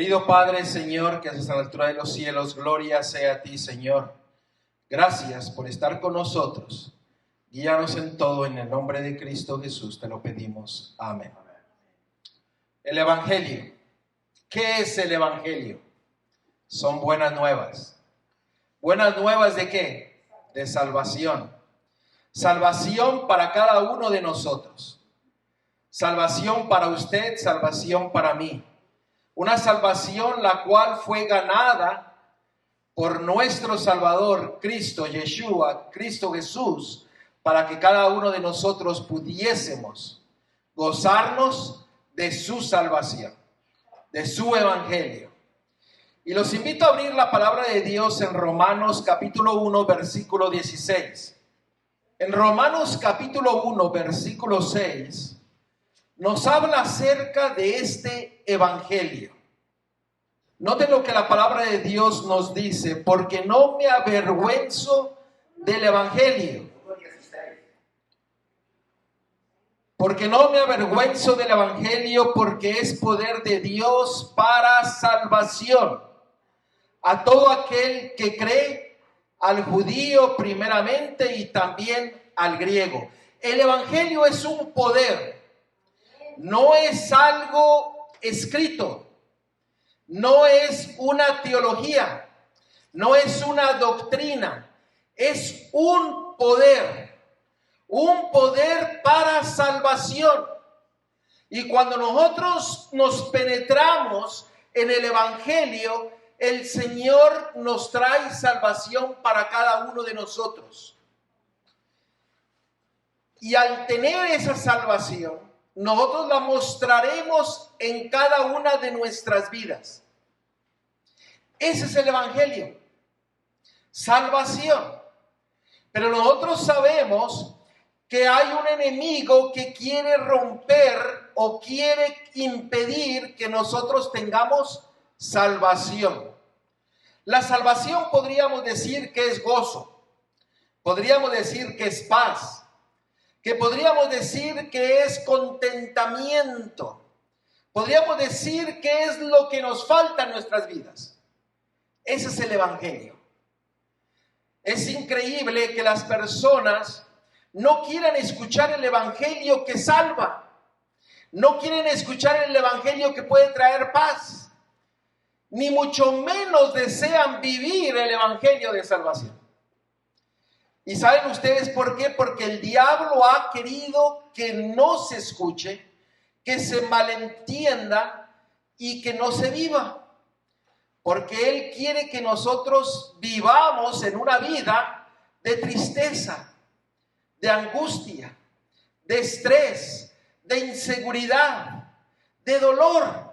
Querido Padre, Señor, que estás a la altura de los cielos, gloria sea a ti, Señor. Gracias por estar con nosotros. Guíanos en todo, en el nombre de Cristo Jesús, te lo pedimos. Amén. El Evangelio. ¿Qué es el Evangelio? Son buenas nuevas. ¿Buenas nuevas de qué? De salvación. Salvación para cada uno de nosotros. Salvación para usted, salvación para mí. Una salvación la cual fue ganada por nuestro Salvador, Cristo Yeshua, Cristo Jesús, para que cada uno de nosotros pudiésemos gozarnos de su salvación, de su evangelio. Y los invito a abrir la palabra de Dios en Romanos capítulo 1, versículo 16. En Romanos capítulo 1, versículo 6, nos habla acerca de este evangelio. Noten lo que la palabra de Dios nos dice: porque no me avergüenzo del evangelio. Porque no me avergüenzo del evangelio, porque es poder de Dios para salvación a todo aquel que cree, al judío primeramente y también al griego. El evangelio es un poder, no es algo escrito, no es una teología, no es una doctrina, es un poder para salvación. Y cuando nosotros nos penetramos en el evangelio, el Señor nos trae salvación para cada uno de nosotros. Y al tener esa salvación, nosotros la mostraremos en cada una de nuestras vidas. Ese es el evangelio, salvación. Pero nosotros sabemos que hay un enemigo que quiere romper o quiere impedir que nosotros tengamos salvación. La salvación podríamos decir que es gozo, podríamos decir que es paz, que podríamos decir que es contentamiento, podríamos decir que es lo que nos falta en nuestras vidas. Ese es el evangelio. Es increíble que las personas no quieran escuchar el evangelio que salva, no quieren escuchar el evangelio que puede traer paz, ni mucho menos desean vivir el evangelio de salvación. ¿Y saben ustedes por qué? Porque el diablo ha querido que no se escuche, que se malentienda y que no se viva. Porque él quiere que nosotros vivamos en una vida de tristeza, de angustia, de estrés, de inseguridad, de dolor.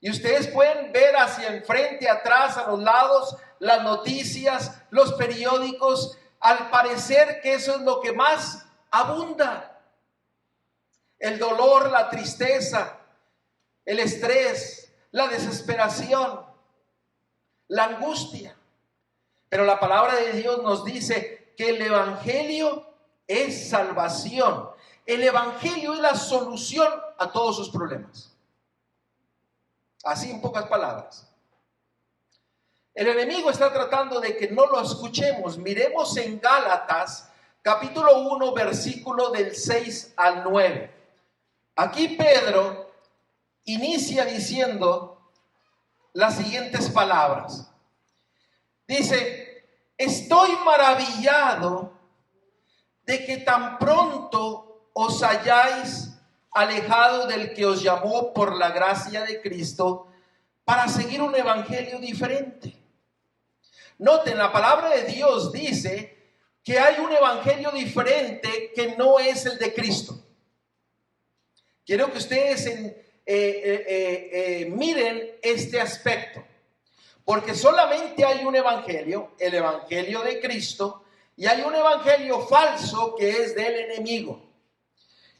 Y ustedes pueden ver hacia enfrente, atrás, a los lados, las noticias, los periódicos. Al parecer que eso es lo que más abunda. El dolor, la tristeza, el estrés, la desesperación, la angustia. Pero la palabra de Dios nos dice que el evangelio es salvación. El evangelio es la solución a todos sus problemas. Así en pocas palabras. El enemigo está tratando de que no lo escuchemos. Miremos en Gálatas, capítulo 1, versículo del 6 al 9. Aquí Pedro inicia diciendo las siguientes palabras. Dice: estoy maravillado de que tan pronto os hayáis alejado del que os llamó por la gracia de Cristo para seguir un evangelio diferente. Noten, la palabra de Dios dice que hay un evangelio diferente que no es el de Cristo. Quiero que ustedes miren este aspecto, porque solamente hay un evangelio, el evangelio de Cristo, y hay un evangelio falso que es del enemigo.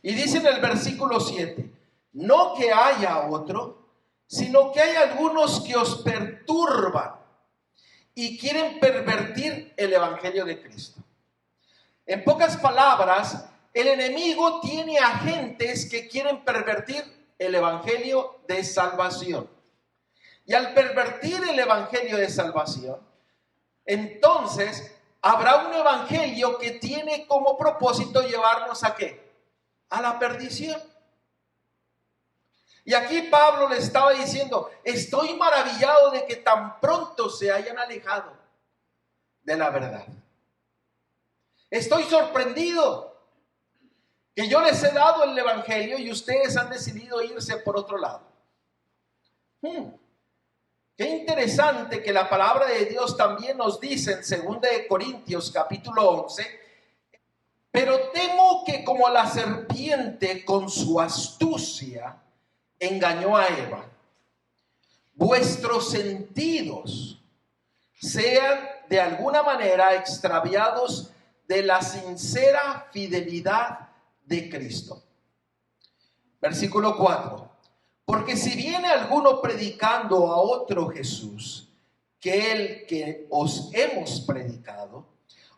Y dice en el versículo 7, no que haya otro, sino que hay algunos que os perturban y quieren pervertir el evangelio de Cristo. En pocas palabras, el enemigo tiene agentes que quieren pervertir el evangelio de salvación. Y al pervertir el evangelio de salvación, entonces habrá un evangelio que tiene como propósito llevarnos ¿a qué? A la perdición. Y aquí Pablo le estaba diciendo, estoy maravillado de que tan pronto se hayan alejado de la verdad. Estoy sorprendido que yo les he dado el evangelio y ustedes han decidido irse por otro lado. Qué interesante que la palabra de Dios también nos dice en 2 de Corintios capítulo 11, pero temo que como la serpiente con su astucia engañó a Eva, vuestros sentidos sean de alguna manera extraviados de la sincera fidelidad de Cristo. Versículo 4. Porque si viene alguno predicando a otro Jesús que el que os hemos predicado,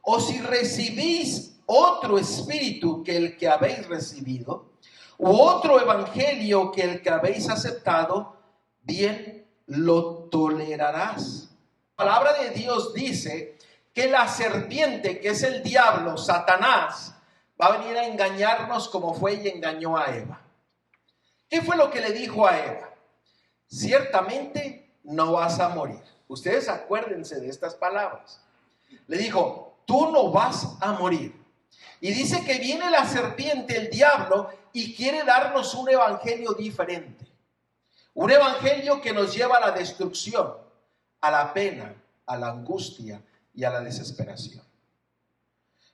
o si recibís otro espíritu que el que habéis recibido, u otro evangelio que el que habéis aceptado, bien lo tolerarás. La palabra de Dios dice que la serpiente, que es el diablo, Satanás, va a venir a engañarnos como fue y engañó a Eva. ¿Qué fue lo que le dijo a Eva? Ciertamente no vas a morir. Ustedes acuérdense de estas palabras. Le dijo, tú no vas a morir. Y dice que viene la serpiente, el diablo, y quiere darnos un evangelio diferente. Un evangelio que nos lleva a la destrucción, a la pena, a la angustia y a la desesperación.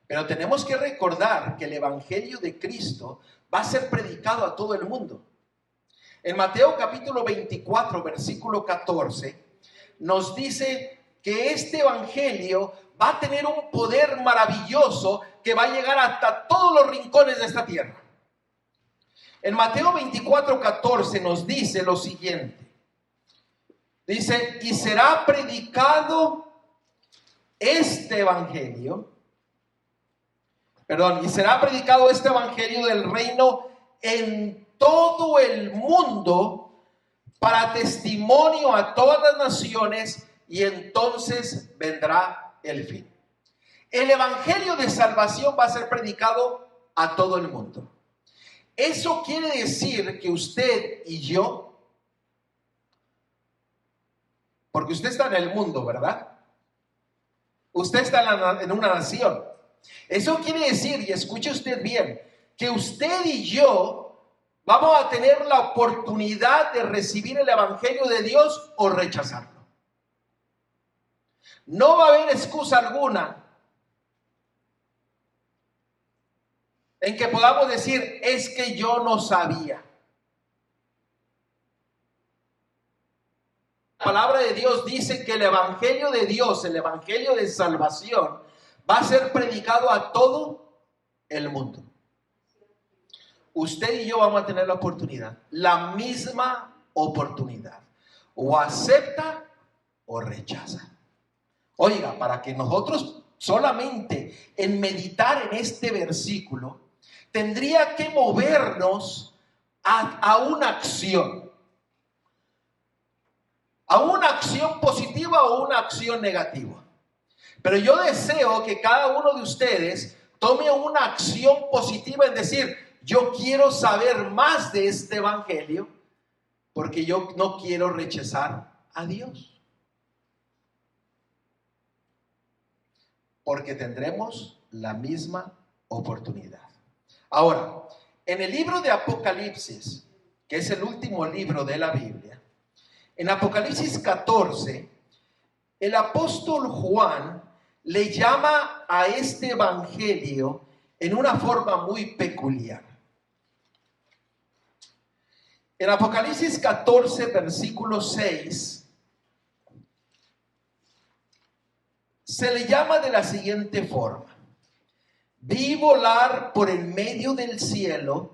Pero tenemos que recordar que el evangelio de Cristo va a ser predicado a todo el mundo. En Mateo capítulo 24, versículo 14, nos dice que este evangelio va a tener un poder maravilloso que va a llegar hasta todos los rincones de esta tierra. En Mateo 24, 14 nos dice lo siguiente. Dice, y será predicado este evangelio, y será predicado este evangelio del reino en todo el mundo para testimonio a todas las naciones, y entonces vendrá el fin. El evangelio de salvación va a ser predicado a todo el mundo. Eso quiere decir que usted y yo, porque usted está en el mundo, ¿verdad? Usted está en una nación. Eso quiere decir, y escuche usted bien, que usted y yo vamos a tener la oportunidad de recibir el evangelio de Dios o rechazarlo. No va a haber excusa alguna en que podamos decir, es que yo no sabía. La palabra de Dios dice que el evangelio de Dios, el evangelio de salvación, va a ser predicado a todo el mundo. Usted y yo vamos a tener la oportunidad, la misma oportunidad. O acepta o rechaza. Oiga, para que nosotros solamente en meditar en este versículo, tendría que movernos a una acción. A una acción positiva o una acción negativa. Pero yo deseo que cada uno de ustedes tome una acción positiva en decir, yo quiero saber más de este evangelio porque yo no quiero rechazar a Dios. Porque tendremos la misma oportunidad. Ahora, en el libro de Apocalipsis, que es el último libro de la Biblia, en Apocalipsis 14, el apóstol Juan le llama a este evangelio en una forma muy peculiar. En Apocalipsis 14, versículo 6, se le llama de la siguiente forma. Vi volar por el medio del cielo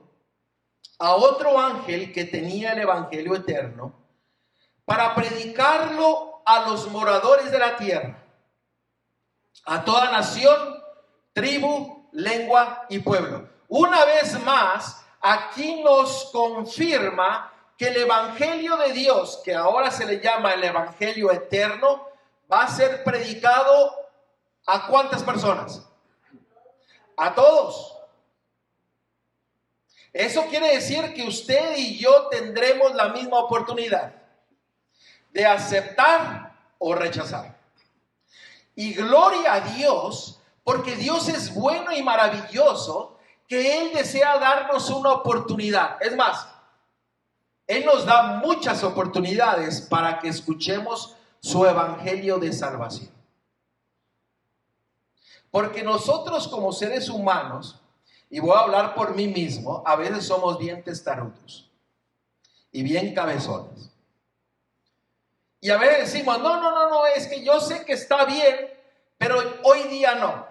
a otro ángel que tenía el evangelio eterno para predicarlo a los moradores de la tierra, a toda nación, tribu, lengua y pueblo. Una vez más, aquí nos confirma que el Evangelio de Dios, que ahora se le llama el Evangelio eterno, va a ser predicado ¿a cuántas personas? A todos. Eso quiere decir que usted y yo tendremos la misma oportunidad de aceptar o rechazar. Y gloria a Dios, porque Dios es bueno y maravilloso, que Él desea darnos una oportunidad. Es más, Él nos da muchas oportunidades para que escuchemos su evangelio de salvación. Porque nosotros como seres humanos, y voy a hablar por mí mismo, a veces somos bien testarudos y bien cabezones. Y a veces decimos, no, es que yo sé que está bien, pero hoy día no.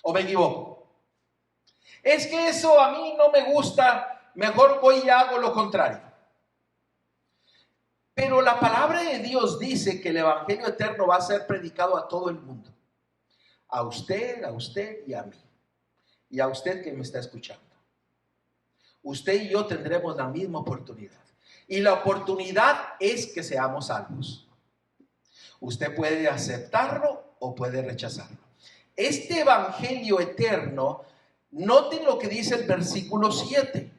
¿O me equivoco? Es que eso a mí no me gusta, mejor voy y hago lo contrario. Pero la palabra de Dios dice que el evangelio eterno va a ser predicado a todo el mundo. A usted y a mí. Y a usted que me está escuchando. Usted y yo tendremos la misma oportunidad. Y la oportunidad es que seamos salvos. Usted puede aceptarlo o puede rechazarlo. Este evangelio eterno, noten lo que dice el versículo 7.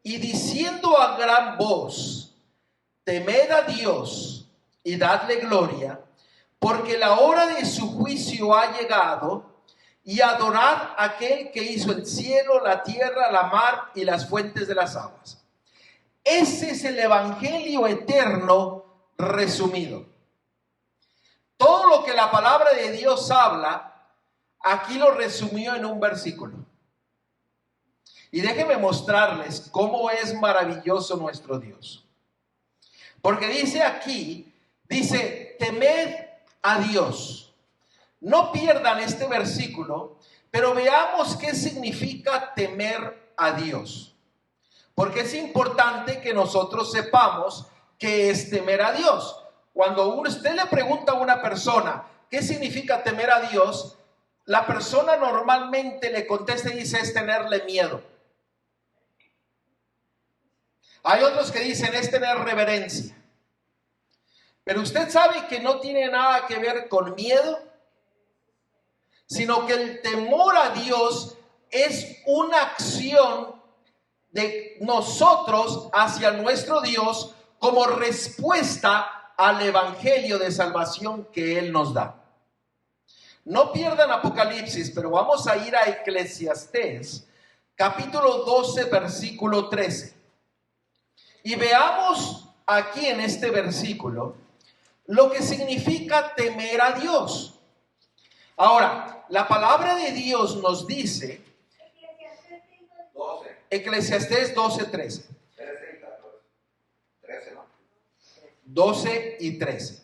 Y diciendo a gran voz, temed a Dios y dadle gloria, porque la hora de su juicio ha llegado, y adorad a aquel que hizo el cielo, la tierra, la mar y las fuentes de las aguas. Ese es el evangelio eterno resumido. Todo lo que la palabra de Dios habla, aquí lo resumió en un versículo. Y déjenme mostrarles cómo es maravilloso nuestro Dios. Porque dice aquí, dice, temed a Dios. No pierdan este versículo, pero veamos qué significa temer a Dios. Porque es importante que nosotros sepamos qué es temer a Dios. Cuando usted le pregunta a una persona qué significa temer a Dios, la persona normalmente le contesta y dice es tenerle miedo. Hay otros que dicen es tener reverencia. Pero usted sabe que no tiene nada que ver con miedo, sino que el temor a Dios es una acción de nosotros hacia nuestro Dios como respuesta al evangelio de salvación que Él nos da. No pierdan Apocalipsis, pero vamos a ir a Eclesiastés, capítulo 12, versículo 13. Y veamos aquí en este versículo lo que significa temer a Dios. Ahora, la palabra de Dios nos dice, Eclesiastés 12, 13. 12 y 13.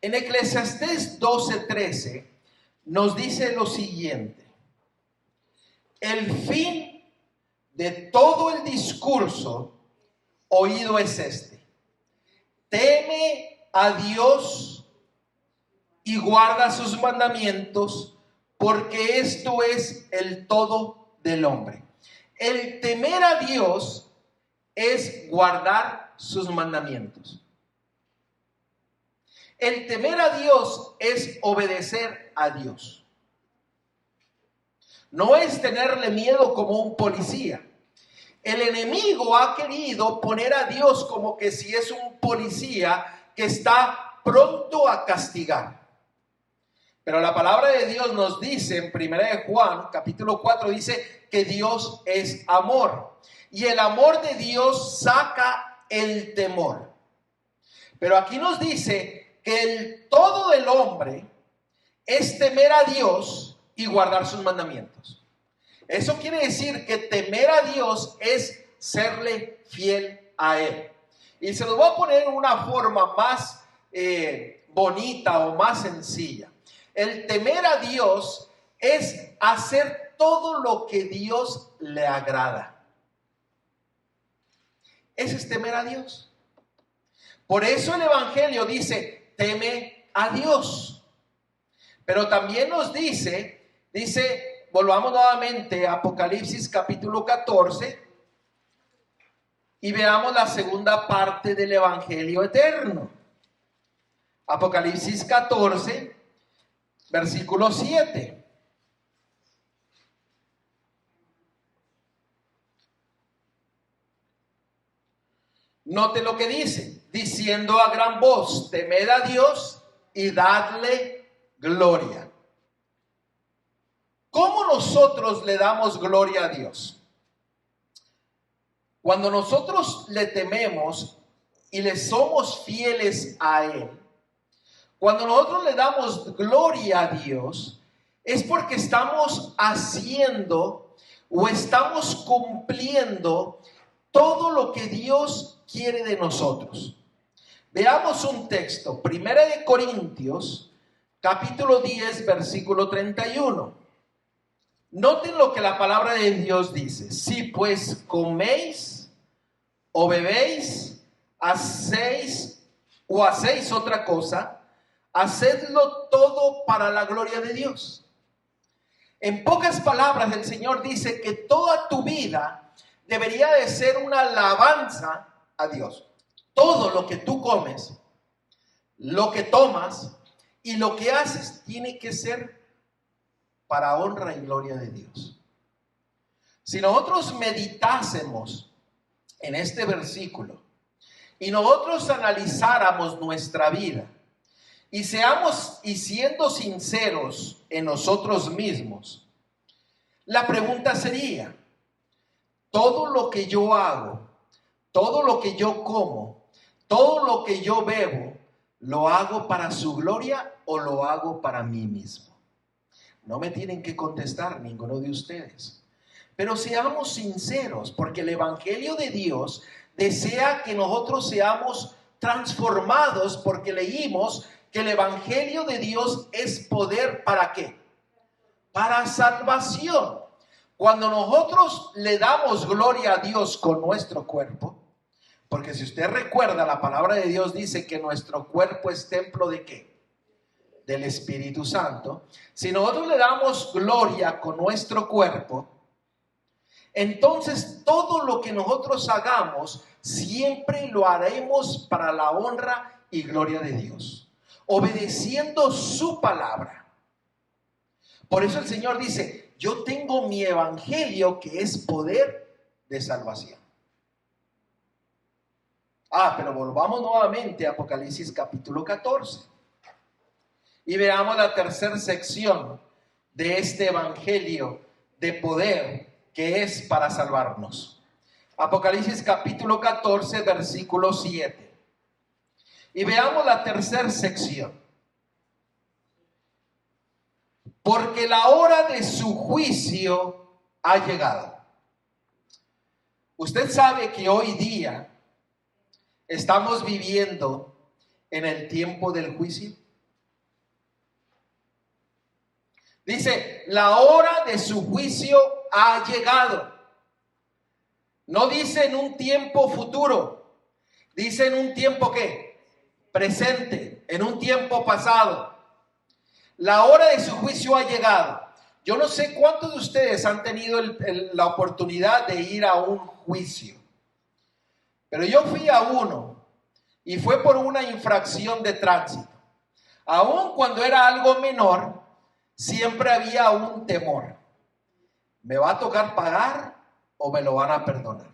En Eclesiastés 12, 13 nos dice lo siguiente: el fin de todo el discurso oído es este: teme a Dios y guarda sus mandamientos, porque esto es el todo del hombre. El temer a Dios es guardar sus mandamientos. El temer a Dios es obedecer a Dios. No es tenerle miedo como un policía. El enemigo ha querido poner a Dios como que si es un policía que está pronto a castigar. Pero la palabra de Dios nos dice en 1 de Juan, capítulo 4, dice que Dios es amor. Y el amor de Dios saca el temor. Pero aquí nos dice que el todo del hombre es temer a Dios y guardar sus mandamientos. Eso quiere decir que temer a Dios es serle fiel a Él. Y se lo voy a poner en una forma más bonita o más sencilla. El temer a Dios es hacer todo lo que Dios le agrada. Ese es temer a Dios. Por eso el Evangelio dice, teme a Dios. Pero también nos dice, volvamos nuevamente a Apocalipsis capítulo 14 y veamos la segunda parte del Evangelio eterno. Apocalipsis 14, versículo 7. Note lo que dice, diciendo a gran voz, temed a Dios y dadle gloria. ¿Cómo nosotros le damos gloria a Dios? Cuando nosotros le tememos y le somos fieles a Él, cuando nosotros le damos gloria a Dios, es porque estamos haciendo o estamos cumpliendo todo lo que Dios quiere de nosotros. Veamos un texto, 1 Corintios, capítulo 10, versículo 31. Noten lo que la palabra de Dios dice. Si pues coméis o bebéis, hacéis otra cosa, hacedlo todo para la gloria de Dios. En pocas palabras, el Señor dice que toda tu vida debería de ser una alabanza a Dios. Todo lo que tú comes, lo que tomas y lo que haces tiene que ser para honra y gloria de Dios. Si nosotros meditásemos en este versículo y nosotros analizáramos nuestra vida y siendo sinceros en nosotros mismos, la pregunta sería: todo lo que yo hago, todo lo que yo como, todo lo que yo bebo, ¿lo hago para su gloria o lo hago para mí mismo? No me tienen que contestar ninguno de ustedes. Pero seamos sinceros, porque el Evangelio de Dios desea que nosotros seamos transformados, porque leímos que el Evangelio de Dios es poder, ¿para qué? Para salvación. Cuando nosotros le damos gloria a Dios con nuestro cuerpo, porque si usted recuerda, la palabra de Dios dice que nuestro cuerpo es templo ¿de qué? Del Espíritu Santo. Si nosotros le damos gloria con nuestro cuerpo, entonces todo lo que nosotros hagamos siempre lo haremos para la honra y gloria de Dios, obedeciendo su palabra. Por eso el Señor dice: yo tengo mi evangelio que es poder de salvación. Pero volvamos nuevamente a Apocalipsis capítulo 14 y veamos la tercera sección de este evangelio de poder que es para salvarnos. Apocalipsis capítulo 14, versículo 7. Y veamos la tercera sección. Porque la hora de su juicio ha llegado. Usted sabe que hoy día estamos viviendo en el tiempo del juicio. Dice, la hora de su juicio ha llegado. No dice en un tiempo futuro, dice en un tiempo ¿qué? Presente, en un tiempo pasado. La hora de su juicio ha llegado. Yo no sé cuántos de ustedes han tenido la oportunidad de ir a un juicio, pero yo fui a uno y fue por una infracción de tránsito. Aun cuando era algo menor, siempre había un temor. ¿Me va a tocar pagar o me lo van a perdonar?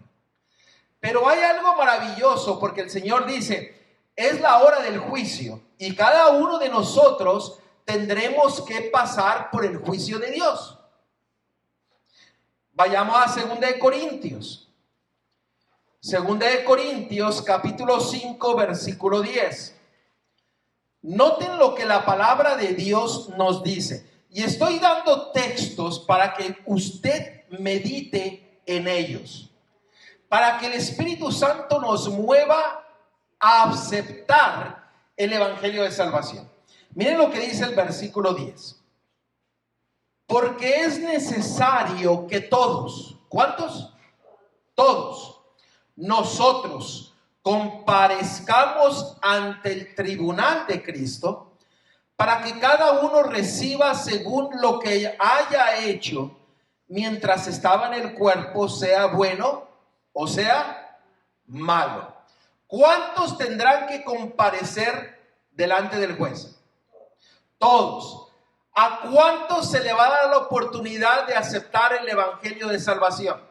Pero hay algo maravilloso, porque el Señor dice, es la hora del juicio y cada uno de nosotros tendremos que pasar por el juicio de Dios. Vayamos a 2 de Corintios. 2 de Corintios capítulo 5 versículo 10. Noten lo que la palabra de Dios nos dice. Y estoy dando textos para que usted medite en ellos, para que el Espíritu Santo nos mueva a aceptar el Evangelio de salvación. Miren lo que dice el versículo 10. Porque es necesario que todos, ¿cuántos? Todos, nosotros comparezcamos ante el tribunal de Cristo, para que cada uno reciba según lo que haya hecho mientras estaba en el cuerpo, sea bueno o sea malo. ¿Cuántos tendrán que comparecer delante del juez? Todos. ¿A cuántos se le va a dar la oportunidad de aceptar el evangelio de salvación?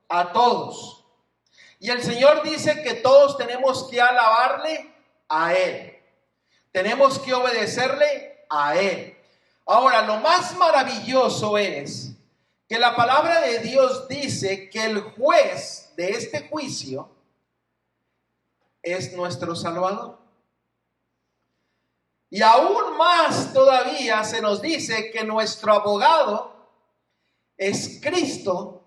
A todos. Y el Señor dice que todos tenemos que alabarle a Él. Tenemos que obedecerle a Él. Ahora, lo más maravilloso es que la palabra de Dios dice que el juez de este juicio es nuestro Salvador. Y aún más todavía se nos dice que nuestro abogado es Cristo,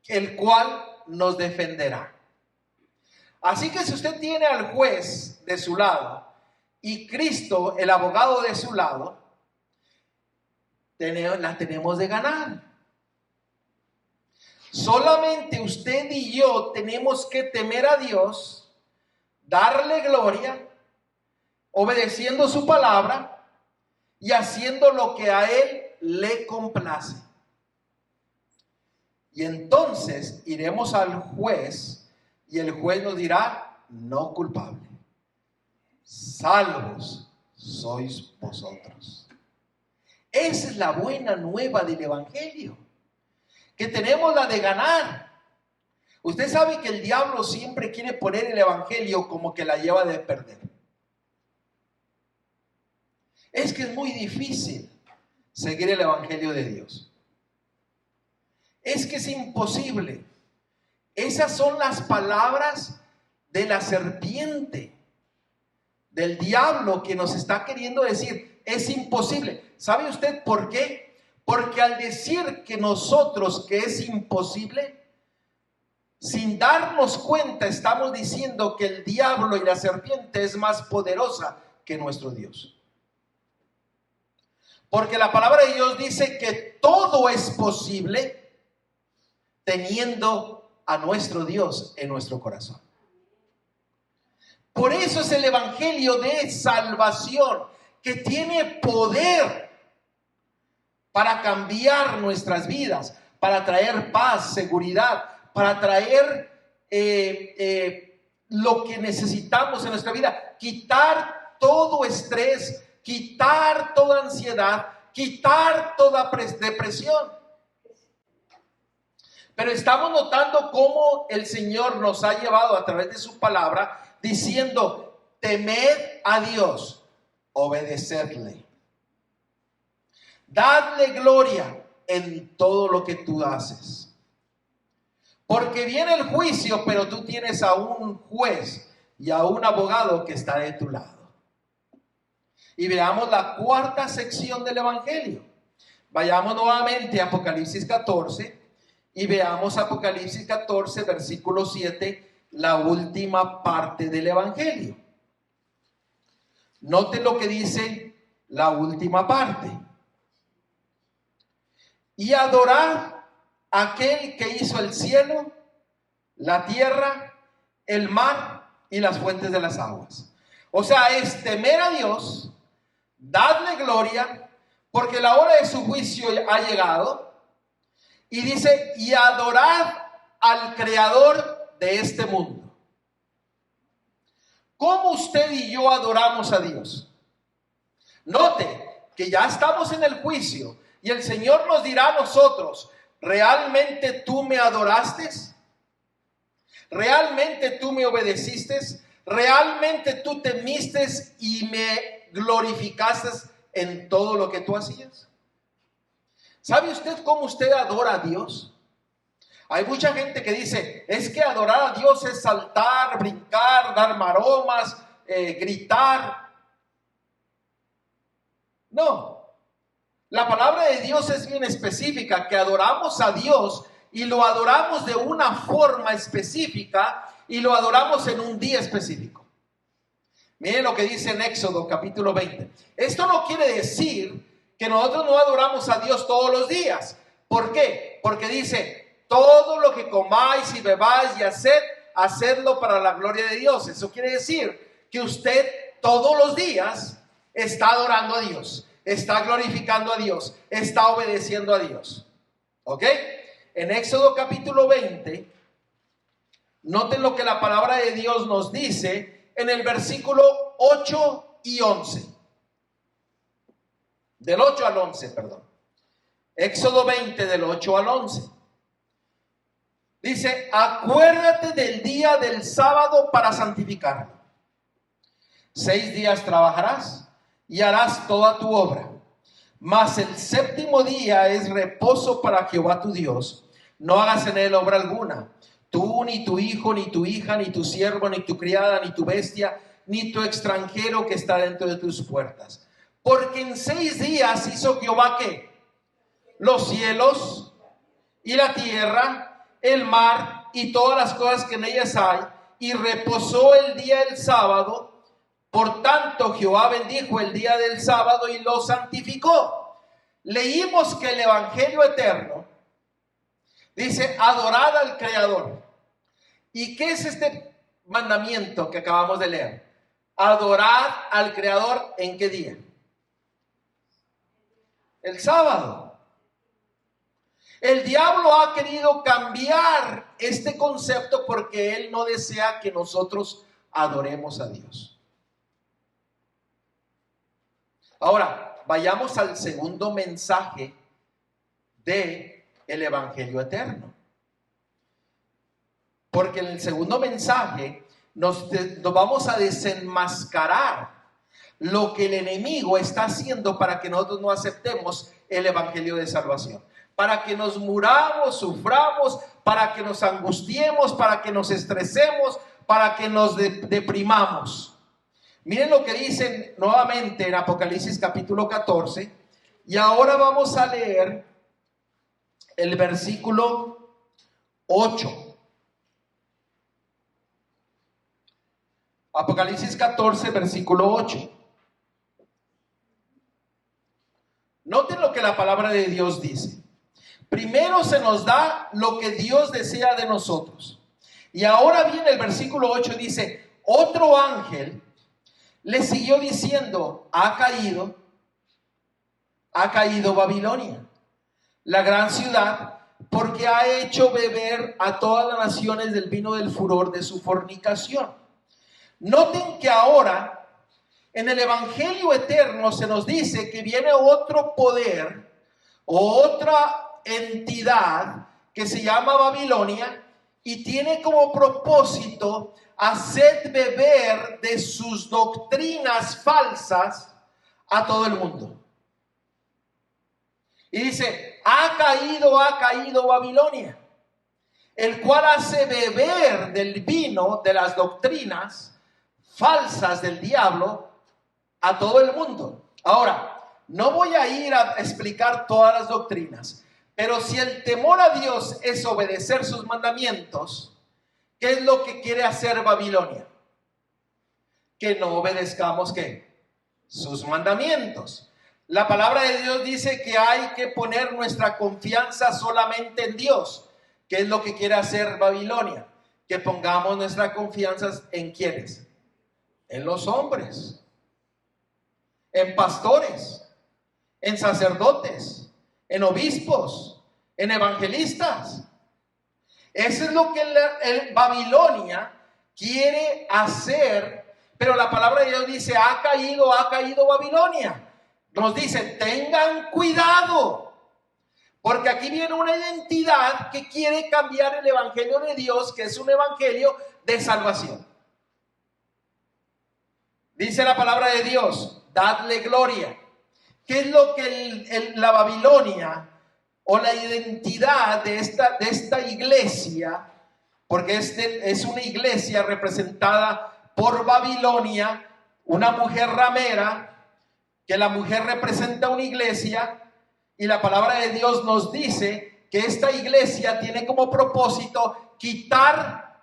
el cual nos defenderá. Así que si usted tiene al juez de su lado y Cristo, el abogado de su lado, la tenemos de ganar. Solamente usted y yo tenemos que temer a Dios, darle gloria, obedeciendo su palabra y haciendo lo que a Él le complace. Y entonces iremos al juez y el juez nos dirá: no culpable, salvos sois vosotros. Esa es la buena nueva del evangelio, que tenemos la de ganar. Usted sabe que el diablo siempre quiere poner el evangelio como que la lleva de perder. Es que es muy difícil seguir el evangelio de Dios. Es que es imposible. Esas son las palabras de la serpiente, del diablo, que nos está queriendo decir: es imposible. ¿Sabe usted por qué? Porque al decir que nosotros que es imposible, sin darnos cuenta estamos diciendo que el diablo y la serpiente es más poderosa que nuestro Dios. Porque la palabra de Dios dice que todo es posible teniendo a nuestro Dios en nuestro corazón. Por eso es el evangelio de salvación, que tiene poder para cambiar nuestras vidas, para traer paz, seguridad, para traer lo que necesitamos en nuestra vida, quitar todo estrés, quitar toda ansiedad, quitar toda depresión. Pero estamos notando cómo el Señor nos ha llevado a través de su palabra diciendo: temed a Dios, obedecedle, dadle gloria en todo lo que tú haces. Porque viene el juicio, pero tú tienes a un juez y a un abogado que está de tu lado. Y veamos la cuarta sección del evangelio. Vayamos nuevamente a Apocalipsis 14 y veamos Apocalipsis 14, versículo 7, la última parte del evangelio. Note lo que dice la última parte. Y adorad a aquel que hizo el cielo, la tierra, el mar y las fuentes de las aguas. O sea, es temer a Dios, dadle gloria, porque la hora de su juicio ha llegado. Y dice: y adorad al creador de este mundo. ¿Cómo usted y yo adoramos a Dios? Note que ya estamos en el juicio y el Señor nos dirá a nosotros: ¿realmente tú me adoraste? ¿Realmente tú me obedeciste? ¿Realmente tú temiste y me glorificaste en todo lo que tú hacías? ¿Sabe usted cómo usted adora a Dios? Hay mucha gente que dice: es que adorar a Dios es saltar, brincar, dar maromas, gritar. No. La palabra de Dios es bien específica, que adoramos a Dios y lo adoramos de una forma específica y lo adoramos en un día específico. Miren lo que dice en Éxodo capítulo 20. Esto no quiere decir que nosotros no adoramos a Dios todos los días. ¿Por qué? Porque dice: todo lo que comáis y bebáis y hacedlo para la gloria de Dios. Eso quiere decir que usted todos los días está adorando a Dios, está glorificando a Dios, está obedeciendo a Dios. ¿Ok? En Éxodo capítulo 20, noten lo que la palabra de Dios nos dice en el versículo 8 y 11. Del 8 al 11, perdón. Éxodo 20 del 8 al 11. Dice, acuérdate del día del sábado para santificarlo. 6 días trabajarás y harás toda tu obra. Mas el séptimo día es reposo para Jehová tu Dios. No hagas en él obra alguna. Tú, ni tu hijo, ni tu hija, ni tu siervo, ni tu criada, ni tu bestia, ni tu extranjero que está dentro de tus puertas. Porque en 6 días hizo Jehová ¿qué? Los cielos y la tierra, el mar y todas las cosas que en ellas hay, y reposó el día del sábado. Por tanto, Jehová bendijo el día del sábado y lo santificó. Leímos que el Evangelio eterno dice, adorad al Creador. ¿Y qué es este mandamiento que acabamos de leer? Adorad al Creador, ¿en qué día? El sábado. El diablo ha querido cambiar este concepto porque él no desea que nosotros adoremos a Dios. Ahora, vayamos al segundo mensaje del Evangelio eterno. Porque en el segundo mensaje nos vamos a desenmascarar lo que el enemigo está haciendo para que nosotros no aceptemos el Evangelio de salvación. Para que nos muramos, suframos, para que nos angustiemos, para que nos estresemos, para que nos deprimamos. Miren lo que dicen nuevamente en Apocalipsis capítulo 14. Y ahora vamos a leer el versículo 8. Apocalipsis 14, versículo 8. Noten lo que la palabra de Dios dice. Primero se nos da lo que Dios desea de nosotros. Y ahora viene el versículo 8, dice, otro ángel le siguió diciendo, ha caído Babilonia, la gran ciudad, porque ha hecho beber a todas las naciones del vino del furor de su fornicación. Noten que ahora en el Evangelio eterno se nos dice que viene otro poder o otra entidad que se llama Babilonia y tiene como propósito hacer beber de sus doctrinas falsas a todo el mundo. Y dice, ha caído Babilonia, el cual hace beber del vino de las doctrinas falsas del diablo a todo el mundo. Ahora, no voy a ir a explicar todas las doctrinas, pero si el temor a Dios es obedecer sus mandamientos, ¿qué es lo que quiere hacer Babilonia? Que no obedezcamos ¿qué? Sus mandamientos. La palabra de Dios dice que hay que poner nuestra confianza solamente en Dios. ¿Qué es lo que quiere hacer Babilonia? Que pongamos nuestra confianza en ¿quiénes? En los hombres, en pastores, en sacerdotes, en obispos, en evangelistas. Eso es lo que el Babilonia quiere hacer, pero la palabra de Dios dice, ha caído Babilonia. Nos dice, tengan cuidado, porque aquí viene una identidad que quiere cambiar el evangelio de Dios, que es un evangelio de salvación. Dice la palabra de Dios, dadle gloria. ¿Qué es lo que la Babilonia o la identidad de esta iglesia? Porque es una iglesia representada por Babilonia, una mujer ramera, que la mujer representa una iglesia, y la palabra de Dios nos dice que esta iglesia tiene como propósito quitar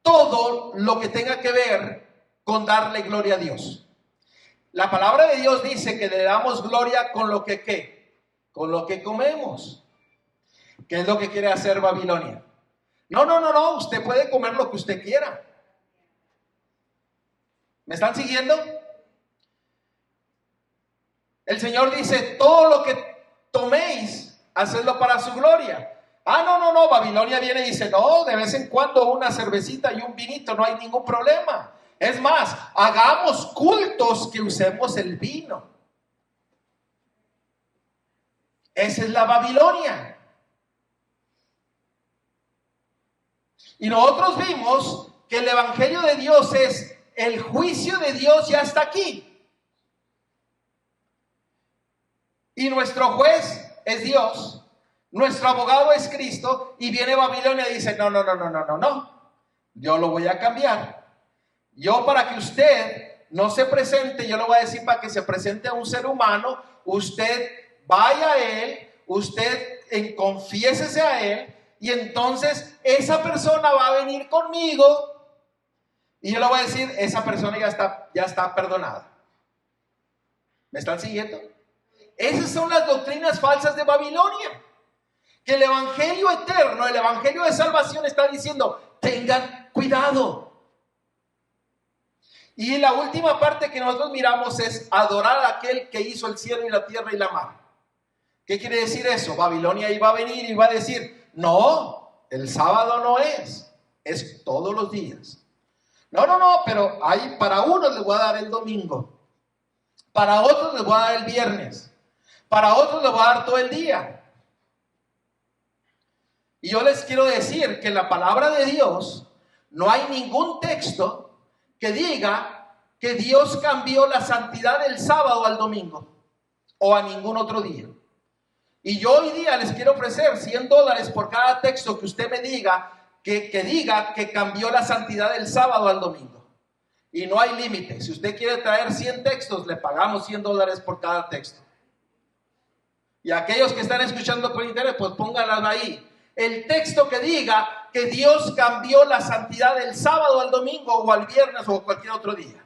todo lo que tenga que ver con darle gloria a Dios. La palabra de Dios dice que le damos gloria con lo que ¿qué? Con lo que comemos. ¿Qué es lo que quiere hacer Babilonia? No, usted puede comer lo que usted quiera. ¿Me están siguiendo? El Señor dice, todo lo que toméis, hacedlo para su gloria. No, Babilonia viene y dice, no, de vez en cuando una cervecita y un vinito, no hay ningún problema. Es más, hagamos cultos que usemos el vino. Esa es la Babilonia. Y nosotros vimos que el Evangelio de Dios es, el juicio de Dios ya está aquí. Y nuestro juez es Dios, nuestro abogado es Cristo, y viene Babilonia y dice, no, yo lo voy a cambiar. Yo, para que usted no se presente, yo le voy a decir para que se presente a un ser humano, usted vaya a él, usted confiésese a él, y entonces esa persona va a venir conmigo, y yo le voy a decir, esa persona ya está perdonada. ¿Me están siguiendo? Esas son las doctrinas falsas de Babilonia. Que el evangelio eterno, el evangelio de salvación está diciendo, tengan cuidado. Y la última parte que nosotros miramos es adorar a aquel que hizo el cielo y la tierra y la mar. ¿Qué quiere decir eso? Babilonia iba a venir y va a decir, no, el sábado no es todos los días. No, pero para unos les voy a dar el domingo, para otros les voy a dar el viernes, para otros les voy a dar todo el día. Y yo les quiero decir que en la palabra de Dios no hay ningún texto que diga que Dios cambió la santidad del sábado al domingo o a ningún otro día. Y yo hoy día les quiero ofrecer $100 por cada texto que usted me diga que diga que cambió la santidad del sábado al domingo. Y no hay límite. Si usted quiere traer 100 textos, le pagamos $100 por cada texto. Y aquellos que están escuchando por internet, pues pónganlas ahí. El texto que diga que Dios cambió la santidad del sábado al domingo o al viernes o cualquier otro día.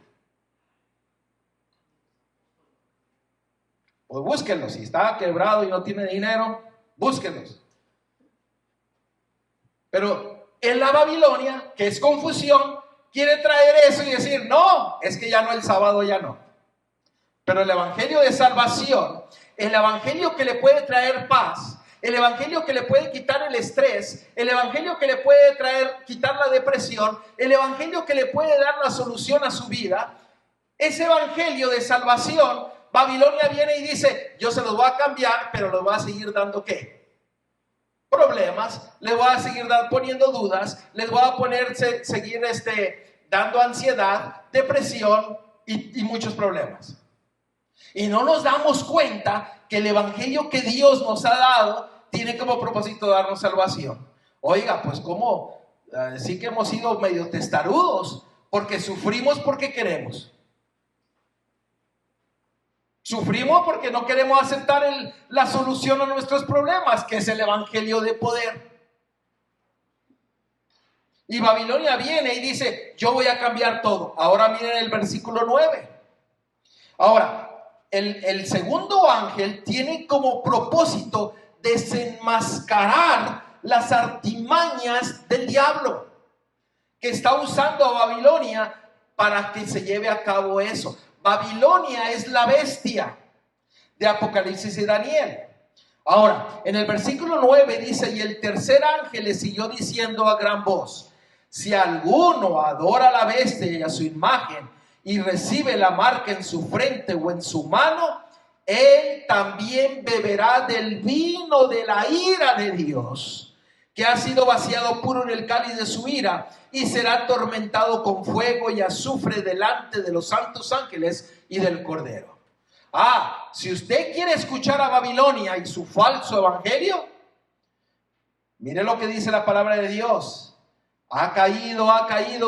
Pues búsquenlos. Si está quebrado y no tiene dinero, búsquenlos. Pero en la Babilonia, que es confusión, quiere traer eso y decir, no, es que ya no, el sábado ya no. Pero el evangelio de salvación, el evangelio que le puede traer paz, el evangelio que le puede quitar el estrés, el evangelio que le puede quitar la depresión, el evangelio que le puede dar la solución a su vida, ese evangelio de salvación, Babilonia viene y dice, yo se los voy a cambiar, pero los voy a seguir dando ¿qué? Problemas, les voy a seguir poniendo dudas, les voy a seguir dando ansiedad, depresión y muchos problemas. Y no nos damos cuenta que el evangelio que Dios nos ha dado tiene como propósito darnos salvación. Oiga, pues como sí que hemos sido medio testarudos, porque sufrimos porque queremos. Sufrimos porque no queremos aceptar la solución a nuestros problemas, que es el evangelio de poder. Y Babilonia viene y dice, yo voy a cambiar todo. Ahora miren el versículo 9. Ahora, el segundo ángel tiene como propósito desenmascarar las artimañas del diablo, que está usando a Babilonia para que se lleve a cabo eso. Babilonia es la bestia de Apocalipsis y Daniel. Ahora, en el versículo 9 dice, y el tercer ángel le siguió diciendo a gran voz, si alguno adora a la bestia y a su imagen y recibe la marca en su frente o en su mano, él también beberá del vino de la ira de Dios, que ha sido vaciado puro en el cáliz de su ira, y será atormentado con fuego y azufre delante de los santos ángeles y del Cordero. Si usted quiere escuchar a Babilonia y su falso evangelio, mire lo que dice la palabra de Dios. Ha caído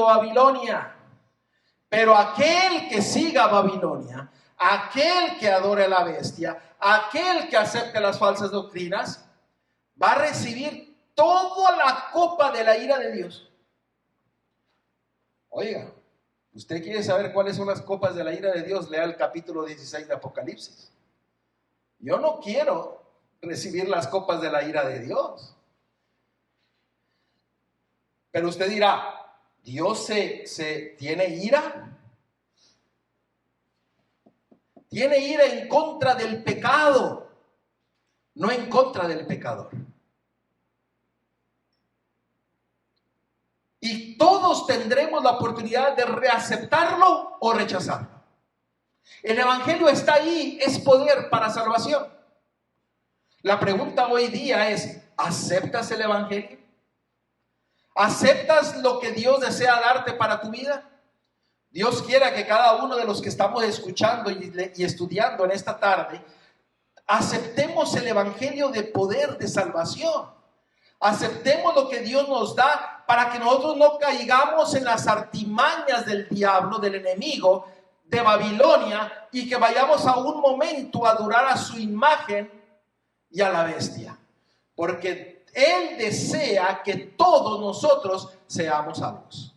Babilonia. Pero aquel que siga a Babilonia, aquel que adore a la bestia, aquel que acepte las falsas doctrinas, va a recibir toda la copa de la ira de Dios. Oiga, ¿usted quiere saber cuáles son las copas de la ira de Dios? Lea el capítulo 16 de Apocalipsis. Yo no quiero recibir las copas de la ira de Dios. Pero usted dirá, ¿Dios se tiene ira? tiene ira en contra del pecado, no en contra del pecador. Y todos tendremos la oportunidad de reaceptarlo o rechazarlo. El evangelio está ahí, es poder para salvación. La pregunta hoy día es: ¿aceptas el evangelio? ¿Aceptas lo que Dios desea darte para tu vida? Dios quiera que cada uno de los que estamos escuchando y estudiando en esta tarde aceptemos el evangelio de poder de salvación. Aceptemos lo que Dios nos da para que nosotros no caigamos en las artimañas del diablo, del enemigo, de Babilonia, y que vayamos a un momento a adorar a su imagen y a la bestia. Porque Él desea que todos nosotros seamos salvos,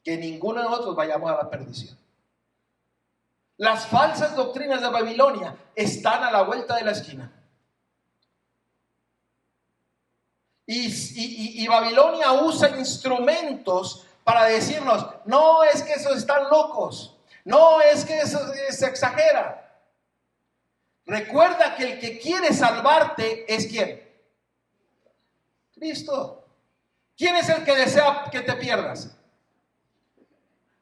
que ninguno de nosotros vayamos a la perdición. Las falsas doctrinas de Babilonia están a la vuelta de la esquina. Y Babilonia usa instrumentos para decirnos: no, es que esos están locos, no, es que eso se exagera. Recuerda que el que quiere salvarte es ¿quién? Cristo. ¿Quién es el que desea que te pierdas?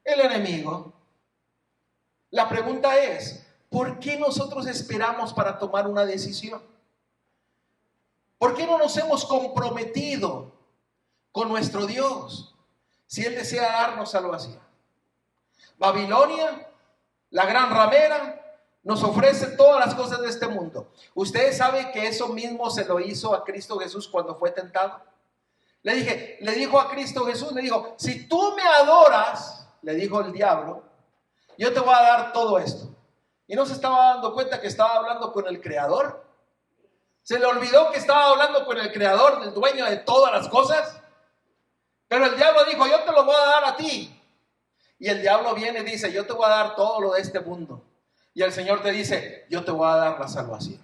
El enemigo. La pregunta es: ¿por qué nosotros esperamos para tomar una decisión? ¿Por qué no nos hemos comprometido con nuestro Dios si Él desea darnos salvación? Babilonia, la gran ramera, nos ofrece todas las cosas de este mundo. Ustedes saben que eso mismo se lo hizo a Cristo Jesús cuando fue tentado. Le dijo a Cristo Jesús, le dijo: si tú me adoras, le dijo el diablo, yo te voy a dar todo esto. Y no se estaba dando cuenta que estaba hablando con el Creador. Se le olvidó que estaba hablando con el Creador, el dueño de todas las cosas. Pero el diablo dijo: yo te lo voy a dar a ti. Y el diablo viene y dice: yo te voy a dar todo lo de este mundo. Y el Señor te dice: yo te voy a dar la salvación.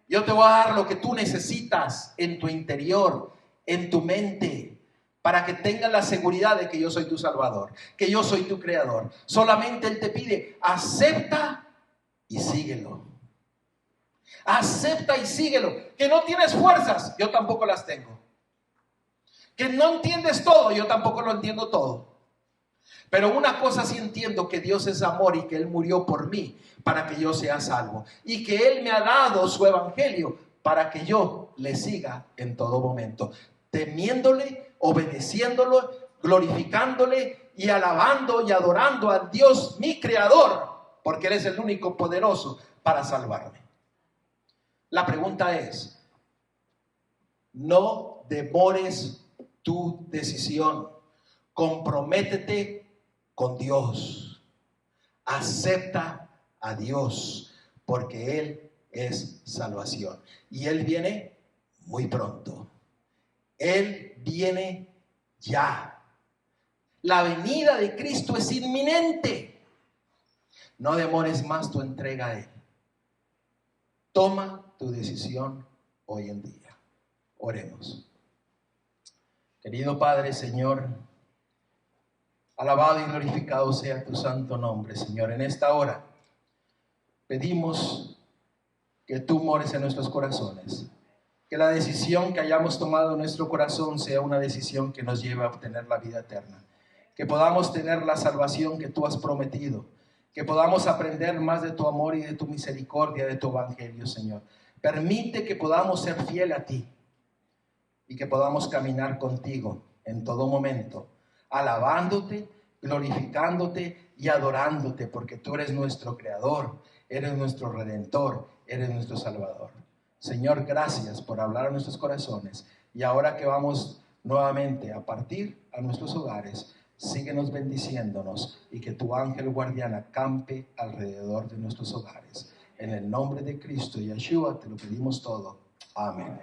Yo te voy a dar lo que tú necesitas en tu interior, en tu mente, para que tengas la seguridad de que yo soy tu Salvador, que yo soy tu Creador. Solamente Él te pide: acepta y síguelo. Acepta y síguelo. Que no tienes fuerzas, yo tampoco las tengo. Que no entiendes todo, yo tampoco lo entiendo todo. Pero una cosa sí entiendo: que Dios es amor y que Él murió por mí para que yo sea salvo. Y que Él me ha dado su evangelio para que yo le siga en todo momento, temiéndole, obedeciéndolo, glorificándole y alabando y adorando a Dios, mi Creador, porque Él es el único poderoso para salvarme. La pregunta es: no demores tu decisión. Comprométete con Dios. Acepta a Dios, porque Él es salvación. Y Él viene muy pronto. Él viene ya. La venida de Cristo es inminente. No demores más tu entrega a Él. Toma tu decisión hoy en día. Oremos. Querido Padre, Señor, alabado y glorificado sea tu santo nombre, Señor. En esta hora pedimos que tú mores en nuestros corazones. Que la decisión que hayamos tomado en nuestro corazón sea una decisión que nos lleve a obtener la vida eterna. Que podamos tener la salvación que tú has prometido. Que podamos aprender más de tu amor y de tu misericordia, de tu evangelio, Señor. Permite que podamos ser fiel a ti y que podamos caminar contigo en todo momento, alabándote, glorificándote y adorándote, porque tú eres nuestro Creador, eres nuestro Redentor, eres nuestro Salvador. Señor, gracias por hablar a nuestros corazones, y ahora que vamos nuevamente a partir a nuestros hogares, síguenos bendiciéndonos y que tu ángel guardián acampe alrededor de nuestros hogares. En el nombre de Cristo Yeshua te lo pedimos todo. Amén.